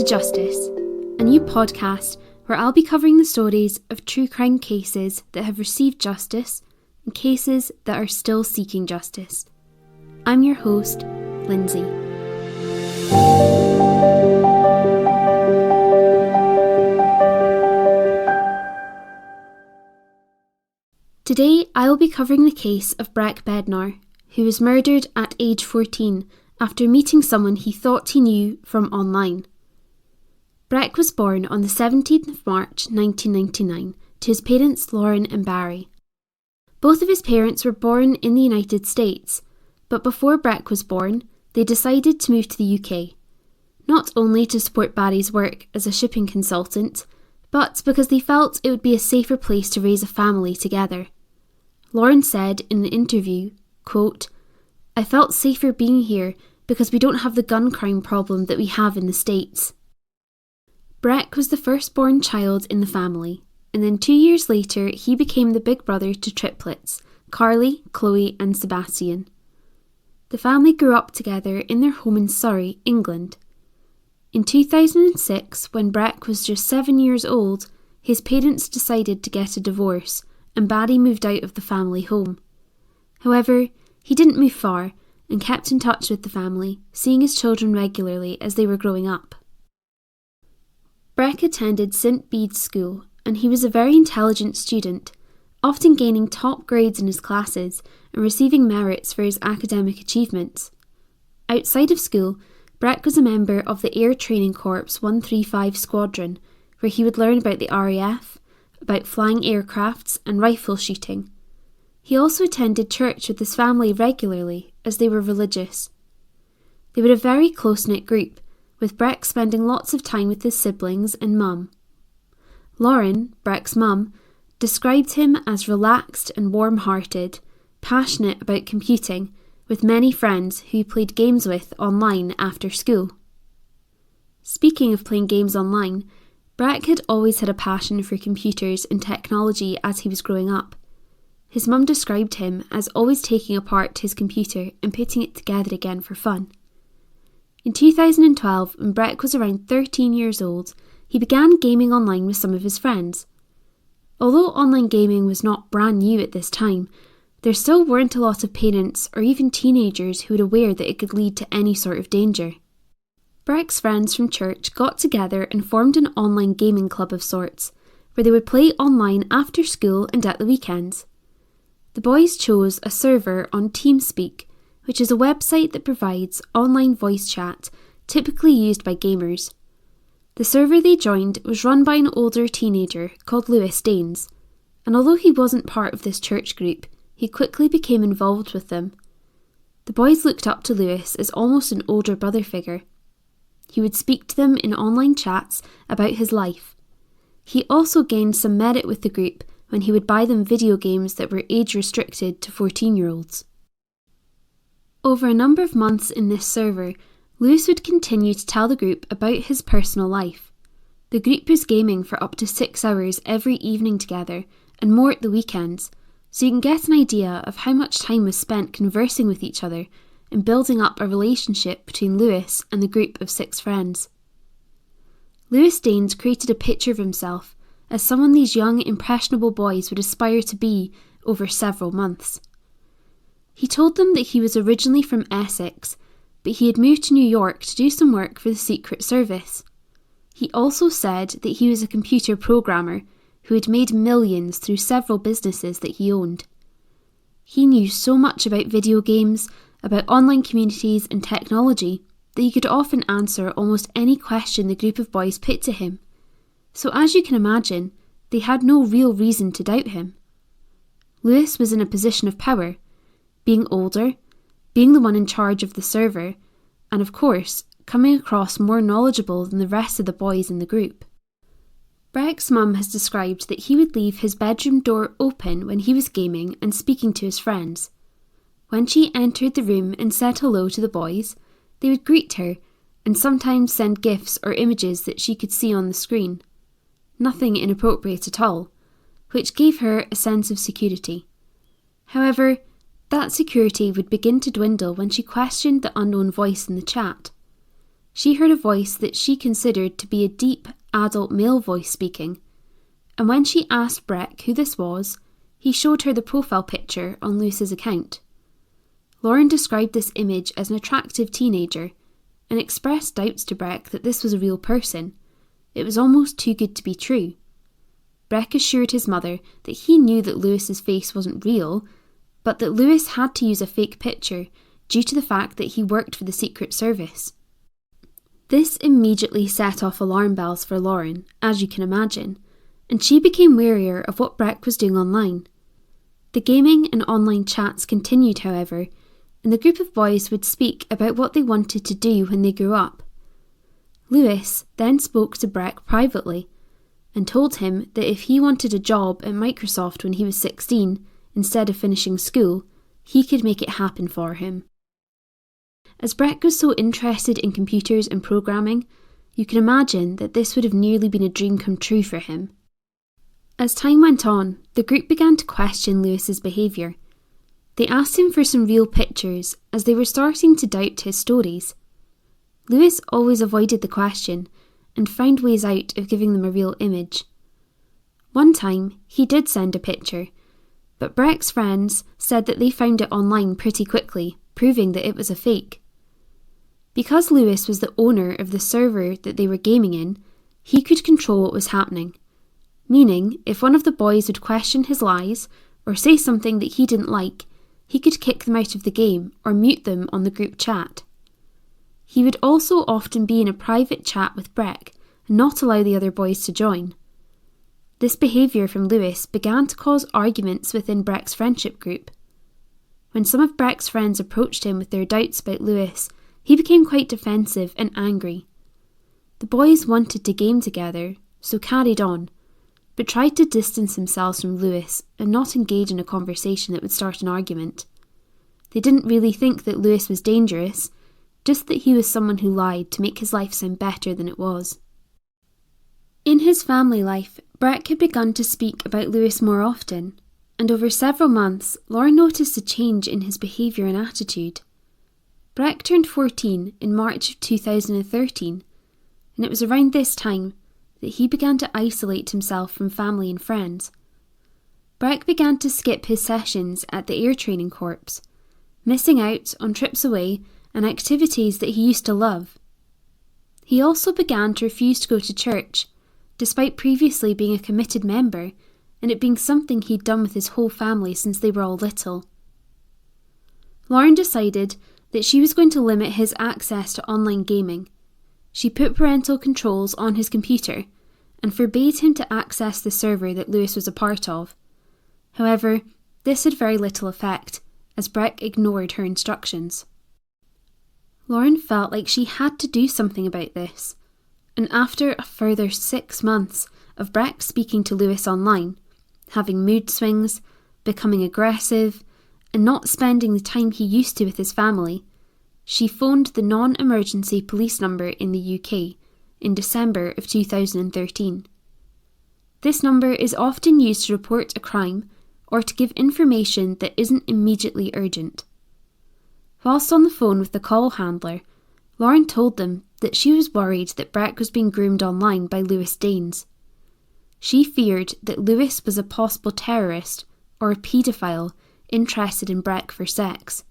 Justice, a new podcast where I'll be covering the stories of true crime cases that have received justice and cases that are still seeking justice. I'm your host, Lindsay. Today I will be covering the case of Breck Bednar, who was murdered at age 14 after meeting someone he thought he knew from online. Breck was born on the 17th of March 1999 to his parents Lauren and Barry. Both of his parents were born in the United States, but before Breck was born, they decided to move to the UK, not only to support Barry's work as a shipping consultant, but because they felt it would be a safer place to raise a family together. Lauren said in an interview, quote, "I felt safer being here because we don't have the gun crime problem that we have in the States." Breck was the firstborn child in the family, and then 2 years later he became the big brother to triplets, Carly, Chloe and Sebastian. The family grew up together in their home in Surrey, England. In 2006, when Breck was just 7 years old, his parents decided to get a divorce and Barry moved out of the family home. However, he didn't move far and kept in touch with the family, seeing his children regularly as they were growing up. Breck attended St Bede's School, and he was a very intelligent student, often gaining top grades in his classes and receiving merits for his academic achievements. Outside of school, Breck was a member of the Air Training Corps 135 Squadron, where he would learn about the RAF, about flying aircrafts and rifle shooting. He also attended church with his family regularly, as they were religious. They were a very close-knit group, with Breck spending lots of time with his siblings and mum. Lauren, Breck's mum, described him as relaxed and warm-hearted, passionate about computing, with many friends who he played games with online after school. Speaking of playing games online, Breck had always had a passion for computers and technology as he was growing up. His mum described him as always taking apart his computer and putting it together again for fun. In 2012, when Breck was around 13 years old, he began gaming online with some of his friends. Although online gaming was not brand new at this time, there still weren't a lot of parents or even teenagers who were aware that it could lead to any sort of danger. Breck's friends from church got together and formed an online gaming club of sorts, where they would play online after school and at the weekends. The boys chose a server on TeamSpeak, which is a website that provides online voice chat, typically used by gamers. The server they joined was run by an older teenager called Lewis Danes, and although he wasn't part of this church group, he quickly became involved with them. The boys looked up to Lewis as almost an older brother figure. He would speak to them in online chats about his life. He also gained some merit with the group when he would buy them video games that were age-restricted to 14-year-olds. Over a number of months in this server, Lewis would continue to tell the group about his personal life. The group was gaming for up to 6 hours every evening together, and more at the weekends, so you can get an idea of how much time was spent conversing with each other and building up a relationship between Lewis and the group of 6 friends. Lewis Danes created a picture of himself as someone these young, impressionable boys would aspire to be over several months. He told them that he was originally from Essex, but he had moved to New York to do some work for the Secret Service. He also said that he was a computer programmer who had made millions through several businesses that he owned. He knew so much about video games, about online communities and technology, that he could often answer almost any question the group of boys put to him. So as you can imagine, they had no real reason to doubt him. Lewis was in a position of power, being older, being the one in charge of the server, and of course, coming across more knowledgeable than the rest of the boys in the group. Breck's mum has described that he would leave his bedroom door open when he was gaming and speaking to his friends. When she entered the room and said hello to the boys, they would greet her and sometimes send gifs or images that she could see on the screen. Nothing inappropriate at all, which gave her a sense of security. However, that security would begin to dwindle when she questioned the unknown voice in the chat. she heard a voice that she considered to be a deep, adult male voice speaking, and when she asked Breck who this was, he showed her the profile picture on Lewis's account. Lauren described this image as an attractive teenager and expressed doubts to Breck that this was a real person. It was almost too good to be true. Breck assured his mother that he knew that Lewis's face wasn't real, but that Lewis had to use a fake picture due to the fact that he worked for the Secret Service. This immediately set off alarm bells for Lauren, as you can imagine, and she became warier of what Breck was doing online. The gaming and online chats continued, however, and the group of boys would speak about what they wanted to do when they grew up. Lewis then spoke to Breck privately and told him that if he wanted a job at Microsoft when he was 16, instead of finishing school, he could make it happen for him. As Breck was so interested in computers and programming, you can imagine that this would have nearly been a dream come true for him. As time went on, the group began to question Lewis's behaviour. They asked him for some real pictures as they were starting to doubt his stories. Lewis always avoided the question and found ways out of giving them a real image. One time, he did send a picture, but Breck's friends said that they found it online pretty quickly, proving that it was a fake. Because Lewis was the owner of the server that they were gaming in, he could control what was happening, meaning if one of the boys would question his lies or say something that he didn't like, he could kick them out of the game or mute them on the group chat. He would also often be in a private chat with Breck and not allow the other boys to join. This behaviour from Lewis began to cause arguments within Breck's friendship group. When some of Breck's friends approached him with their doubts about Lewis, he became quite defensive and angry. The boys wanted to game together, so carried on, but tried to distance themselves from Lewis and not engage in a conversation that would start an argument. They didn't really think that Lewis was dangerous, just that he was someone who lied to make his life sound better than it was. In his family life, Breck had begun to speak about Lewis more often, and over several months, Lauren noticed a change in his behaviour and attitude. Breck turned 14 in March of 2013, and it was around this time that he began to isolate himself from family and friends. Breck began to skip his sessions at the Air Training Corps, missing out on trips away and activities that he used to love. He also began to refuse to go to church, despite previously being a committed member and it being something he'd done with his whole family since they were all little. Lauren decided that she was going to limit his access to online gaming. She put parental controls on his computer and forbade him to access the server that Lewis was a part of. However, this had very little effect, as Breck ignored her instructions. Lauren felt like she had to do something about this, and after a further 6 months of Breck speaking to Lewis online, having mood swings, becoming aggressive, and not spending the time he used to with his family, she phoned the non-emergency police number in the UK in December of 2013. This number is often used to report a crime or to give information that isn't immediately urgent. Whilst on the phone with the call handler, Lauren told them that she was worried that Breck was being groomed online by Lewis Danes. She feared that Lewis was a possible terrorist or a paedophile interested in Breck for sex.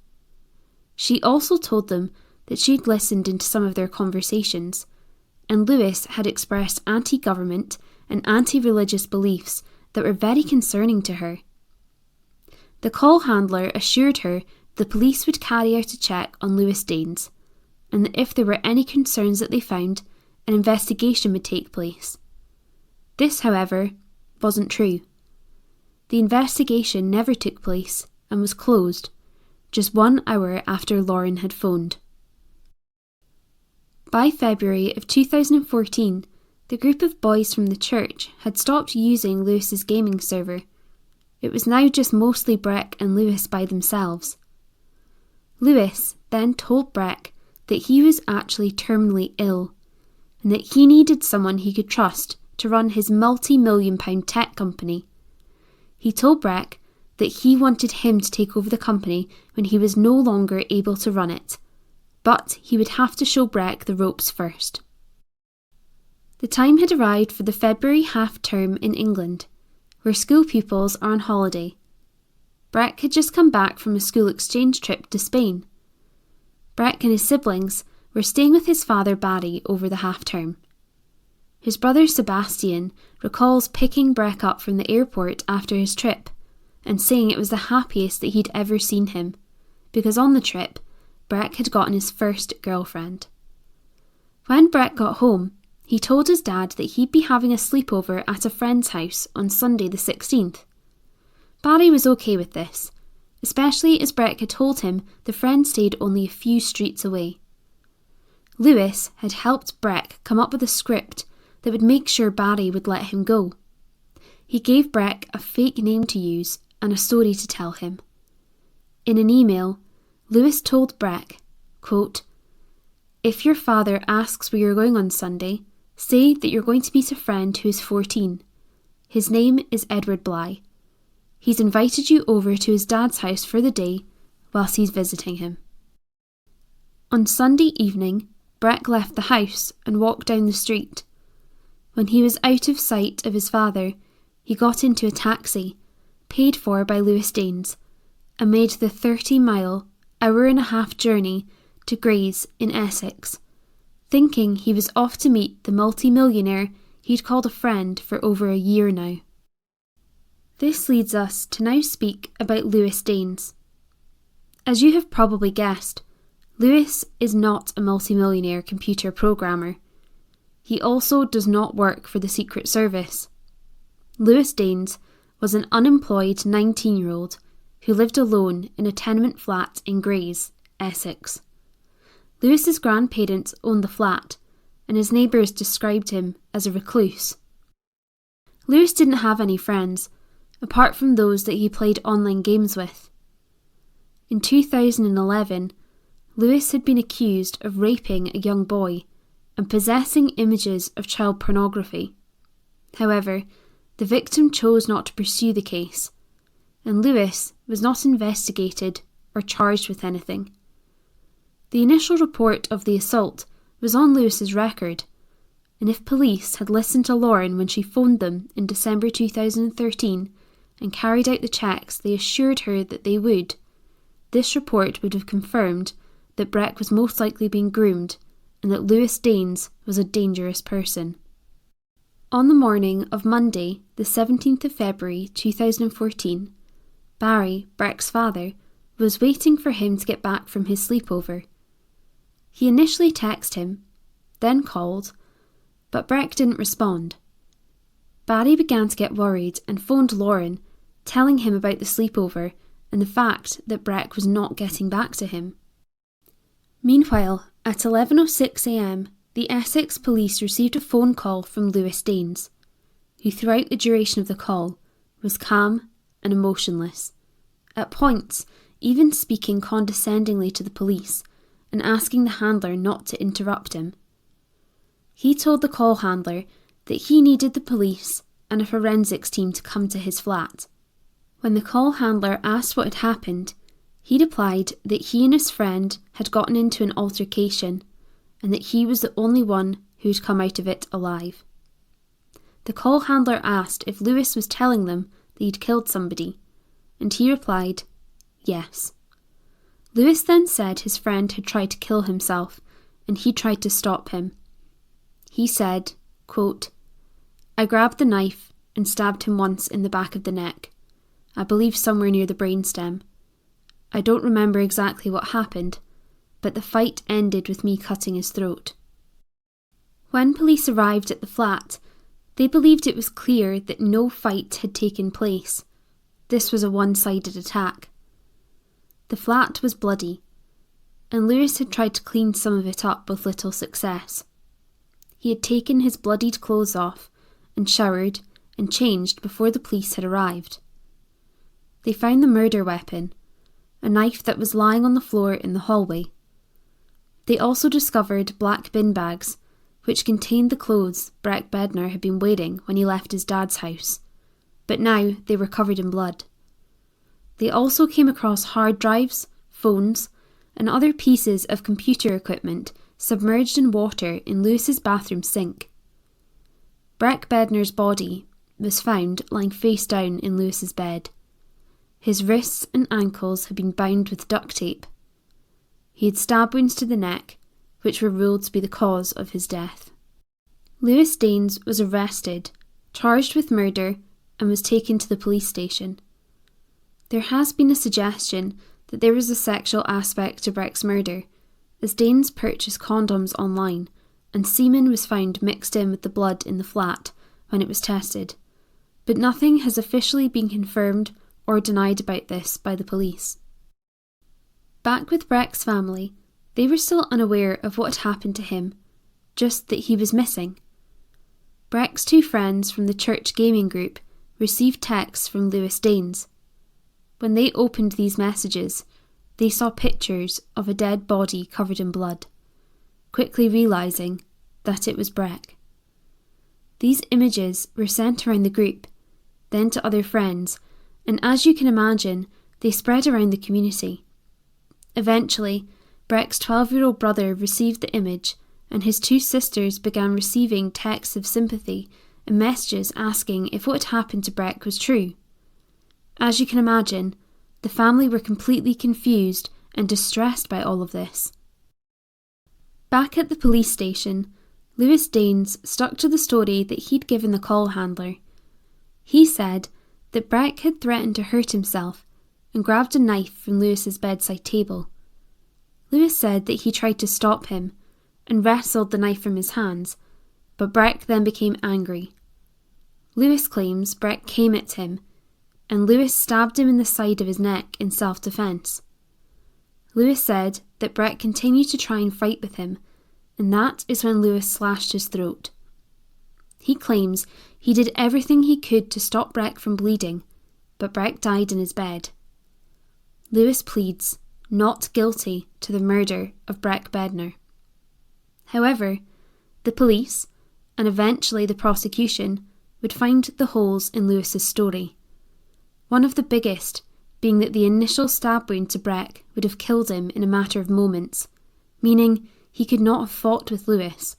She also told them that she'd listened into some of their conversations, and Lewis had expressed anti-government and anti-religious beliefs that were very concerning to her. The call handler assured her the police would carry out a check on Lewis Danes, and that if there were any concerns that they found, an investigation would take place. This, however, wasn't true. The investigation never took place and was closed, just 1 hour after Lauren had phoned. By February of 2014, the group of boys from the church had stopped using Lewis's gaming server. It was now just mostly Breck and Lewis by themselves. Lewis then told Breck that he was actually terminally ill, and that he needed someone he could trust to run his multi-million-pound tech company. He told Breck that he wanted him to take over the company when he was no longer able to run it, but he would have to show Breck the ropes first. The time had arrived for the February half-term in England, where school pupils are on holiday. Breck had just come back from a school exchange trip to Spain. Breck and his siblings were staying with his father Barry over the half-term. His brother Sebastian recalls picking Breck up from the airport after his trip and saying it was the happiest that he'd ever seen him, because on the trip, Breck had gotten his first girlfriend. When Breck got home, he told his dad that he'd be having a sleepover at a friend's house on Sunday the 16th. Barry was okay with this, especially as Breck had told him the friend stayed only a few streets away. Lewis had helped Breck come up with a script that would make sure Barry would let him go. He gave Breck a fake name to use and a story to tell him. In an email, Lewis told Breck, quote, "If your father asks where you're going on Sunday, say that you're going to meet a friend who is 14. His name is Edward Bly. He's invited you over to his dad's house for the day whilst he's visiting him." On Sunday evening, Breck left the house and walked down the street. When he was out of sight of his father, he got into a taxi, paid for by Lewis Danes, and made the 30-mile, hour-and-a-half journey to Grays in Essex, thinking he was off to meet the multi-millionaire he'd called a friend for over a year now. This leads us to now speak about Lewis Danes. As you have probably guessed, Lewis is not a multi-millionaire computer programmer. He also does not work for the Secret Service. Lewis Danes was an unemployed 19-year-old who lived alone in a tenement flat in Grays, Essex. Lewis's grandparents owned the flat, and his neighbours described him as a recluse. Lewis didn't have any friends, apart from those that he played online games with. In 2011, Lewis had been accused of raping a young boy and possessing images of child pornography. However, the victim chose not to pursue the case, and Lewis was not investigated or charged with anything. The initial report of the assault was on Lewis's record, and if police had listened to Lauren when she phoned them in December 2013 and carried out the checks they assured her that they would, this report would have confirmed that Breck was most likely being groomed and that Lewis Danes was a dangerous person. On the morning of Monday, the 17th of February 2014, Barry, Breck's father, was waiting for him to get back from his sleepover. He initially texted him, then called, but Breck didn't respond. Barry began to get worried and phoned Lauren, telling him about the sleepover and the fact that Breck was not getting back to him. Meanwhile, at 11:06 a.m, the Essex police received a phone call from Lewis Danes, who throughout the duration of the call was calm and emotionless, at points even speaking condescendingly to the police and asking the handler not to interrupt him. He told the call handler that he needed the police and a forensics team to come to his flat. When the call handler asked what had happened, he replied that he and his friend had gotten into an altercation and that he was the only one who had come out of it alive. The call handler asked if Lewis was telling them that he'd killed somebody, and he replied, yes. Lewis then said his friend had tried to kill himself and he tried to stop him. He said, quote, "I grabbed the knife and stabbed him once in the back of the neck, I believe somewhere near the brainstem. I don't remember exactly what happened, but the fight ended with me cutting his throat." When police arrived at the flat, they believed it was clear that no fight had taken place. This was a one-sided attack. The flat was bloody, and Lewis had tried to clean some of it up with little success. He had taken his bloodied clothes off and showered and changed before the police had arrived. They found the murder weapon, a knife that was lying on the floor in the hallway. They also discovered black bin bags, which contained the clothes Breck Bednar had been wearing when he left his dad's house, but now they were covered in blood. They also came across hard drives, phones, and other pieces of computer equipment submerged in water in Lewis's bathroom sink. Breck Bednar's body was found lying face down in Lewis's bed. His wrists and ankles had been bound with duct tape. He had stab wounds to the neck, which were ruled to be the cause of his death. Lewis Daines was arrested, charged with murder, and was taken to the police station. There has been a suggestion that there was a sexual aspect to Breck's murder, as Daines purchased condoms online, and semen was found mixed in with the blood in the flat when it was tested, but nothing has officially been confirmed or denied about this by the police. Back with Breck's family, they were still unaware of what had happened to him, just that he was missing. Breck's two friends from the church gaming group received texts from Lewis Daines. When they opened these messages, they saw pictures of a dead body covered in blood, quickly realising that it was Breck. These images were sent around the group, then to other friends, and as you can imagine, they spread around the community. Eventually, Breck's 12-year-old brother received the image, and his two sisters began receiving texts of sympathy and messages asking if what had happened to Breck was true. As you can imagine, the family were completely confused and distressed by all of this. Back at the police station, Lewis Daines stuck to the story that he'd given the call handler. He said that Breck had threatened to hurt himself and grabbed a knife from Lewis's bedside table. Lewis said that he tried to stop him and wrestled the knife from his hands, but Breck then became angry. Lewis claims Breck came at him, and Lewis stabbed him in the side of his neck in self-defence. Lewis said that Breck continued to try and fight with him, and that is when Lewis slashed his throat. He claims he did everything he could to stop Breck from bleeding, but Breck died in his bed. Lewis pleads not guilty to the murder of Breck Bednar. However, the police, and eventually the prosecution, would find the holes in Lewis's story. One of the biggest being that the initial stab wound to Breck would have killed him in a matter of moments, meaning he could not have fought with Lewis,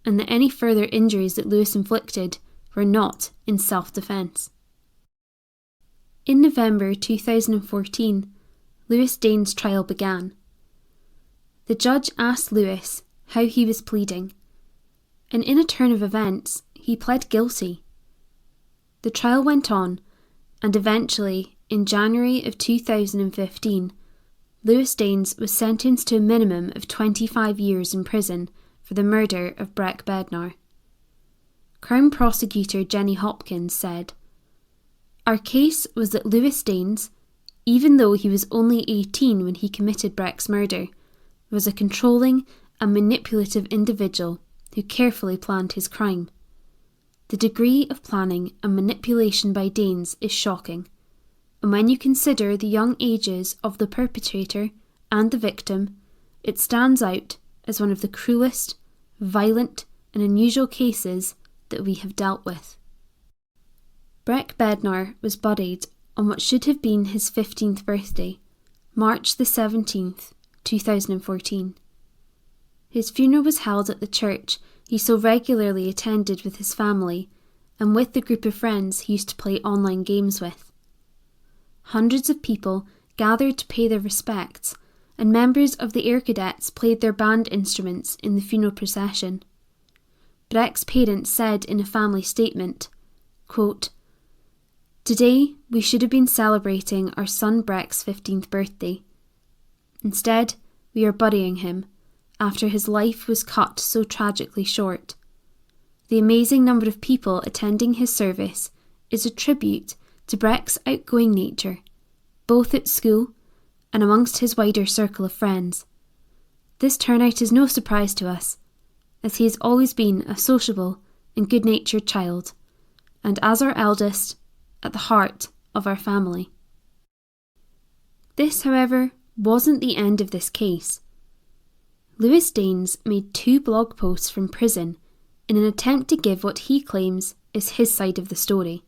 and that any further injuries that Lewis inflicted were not in self-defence. In November 2014, Lewis Daines' trial began. The judge asked Lewis how he was pleading, and in a turn of events, he pled guilty. The trial went on, and eventually, in January of 2015, Lewis Daines was sentenced to a minimum of 25 years in prison for the murder of Breck Bednar. Crown Prosecutor Jenny Hopkins said, "Our case was that Lewis Daines, even though he was only 18 when he committed Breck's murder, was a controlling and manipulative individual who carefully planned his crime. The degree of planning and manipulation by Daines is shocking, and when you consider the young ages of the perpetrator and the victim, it stands out as one of the cruelest, violent and unusual cases that we have dealt with." Breck Bednar was buried on what should have been his 15th birthday, March the 17th, 2014. His funeral was held at the church he so regularly attended with his family and with the group of friends he used to play online games with. Hundreds of people gathered to pay their respects, and members of the Air Cadets played their band instruments in the funeral procession. Breck's parents said in a family statement, quote, "Today we should have been celebrating our son Breck's 15th birthday. Instead, we are burying him, after his life was cut so tragically short. The amazing number of people attending his service is a tribute to Breck's outgoing nature, both at school and amongst his wider circle of friends. This turnout is no surprise to us, as he has always been a sociable and good-natured child, and as our eldest, at the heart of our family." This, however, wasn't the end of this case. Lewis Daines made 2 blog posts from prison in an attempt to give what he claims is his side of the story.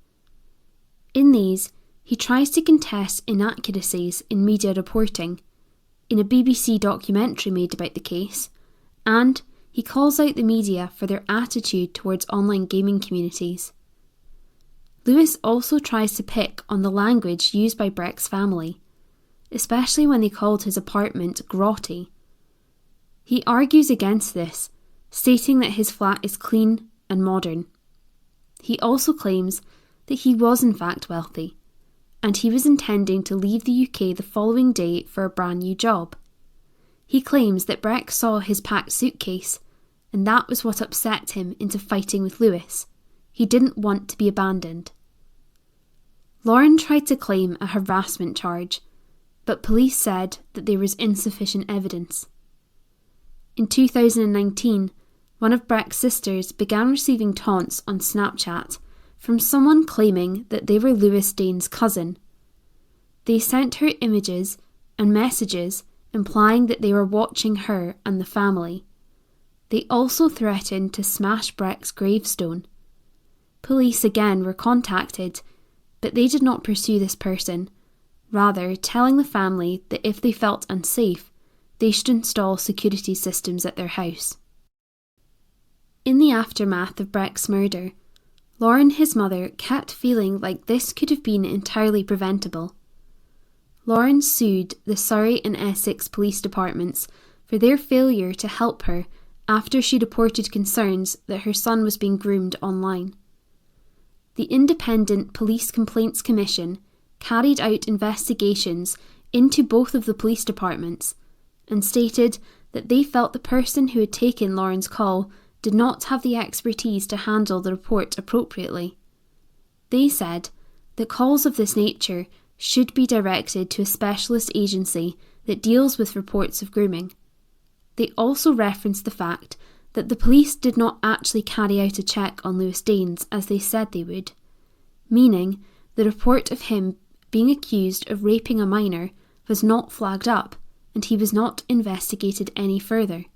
In these, he tries to contest inaccuracies in media reporting, in a BBC documentary made about the case, and he calls out the media for their attitude towards online gaming communities. Lewis also tries to pick on the language used by Breck's family, especially when they called his apartment grotty. He argues against this, stating that his flat is clean and modern. He also claims that he was in fact wealthy, and he was intending to leave the UK the following day for a brand new job. He claims that Breck saw his packed suitcase, and that was what upset him into fighting with Lewis. He didn't want to be abandoned. Lauren tried to claim a harassment charge, but police said that there was insufficient evidence. In 2019, one of Breck's sisters began receiving taunts on Snapchat from someone claiming that they were Lewis Dane's cousin. They sent her images and messages implying that they were watching her and the family. They also threatened to smash Breck's gravestone. Police again were contacted, but they did not pursue this person, rather telling the family that if they felt unsafe, they should install security systems at their house. In the aftermath of Breck's murder, Lauren, his mother, kept feeling like this could have been entirely preventable. Lauren sued the Surrey and Essex police departments for their failure to help her after she reported concerns that her son was being groomed online. The Independent Police Complaints Commission carried out investigations into both of the police departments and stated that they felt the person who had taken Lauren's call did not have the expertise to handle the report appropriately. They said that calls of this nature should be directed to a specialist agency that deals with reports of grooming. They also referenced the fact that the police did not actually carry out a check on Lewis Danes as they said they would, meaning the report of him being accused of raping a minor was not flagged up and he was not investigated any further.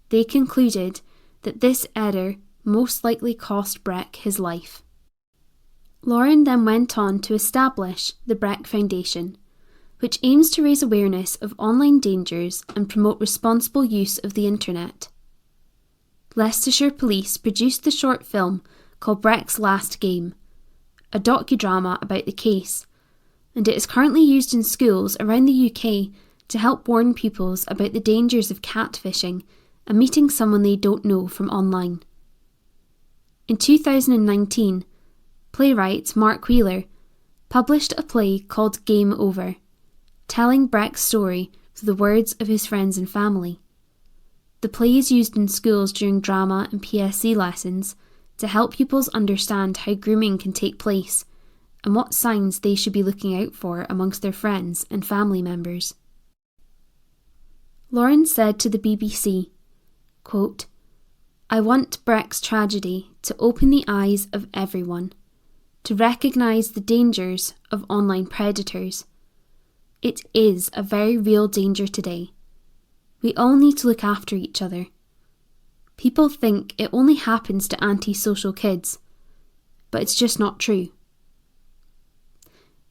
They concluded that this error most likely cost Breck his life. Lauren then went on to establish the Breck Foundation, which aims to raise awareness of online dangers and promote responsible use of the internet. Leicestershire Police produced the short film called Breck's Last Game, a docudrama about the case, and it is currently used in schools around the UK to help warn pupils about the dangers of catfishing and meeting someone they don't know from online. In 2019, playwright Mark Wheeler published a play called Game Over, telling Breck's story through the words of his friends and family. The play is used in schools during drama and PSC lessons to help pupils understand how grooming can take place and what signs they should be looking out for amongst their friends and family members. Lauren said to the BBC, quote, "I want Breck's tragedy to open the eyes of everyone, to recognise the dangers of online predators. It is a very real danger today. We all need to look after each other. People think it only happens to antisocial kids, but it's just not true."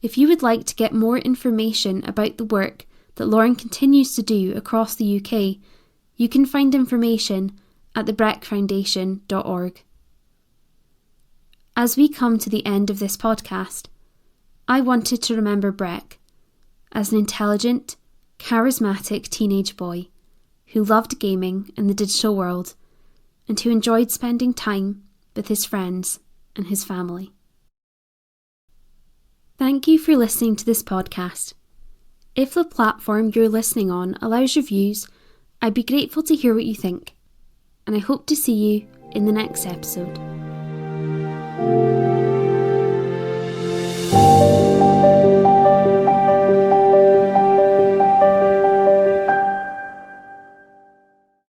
If you would like to get more information about the work that Lauren continues to do across the UK, you can find information at thebreckfoundation.org. As we come to the end of this podcast, I wanted to remember Breck as an intelligent, charismatic teenage boy who loved gaming and the digital world and who enjoyed spending time with his friends and his family. Thank you for listening to this podcast. If the platform you're listening on allows reviews, I'd be grateful to hear what you think, and I hope to see you in the next episode.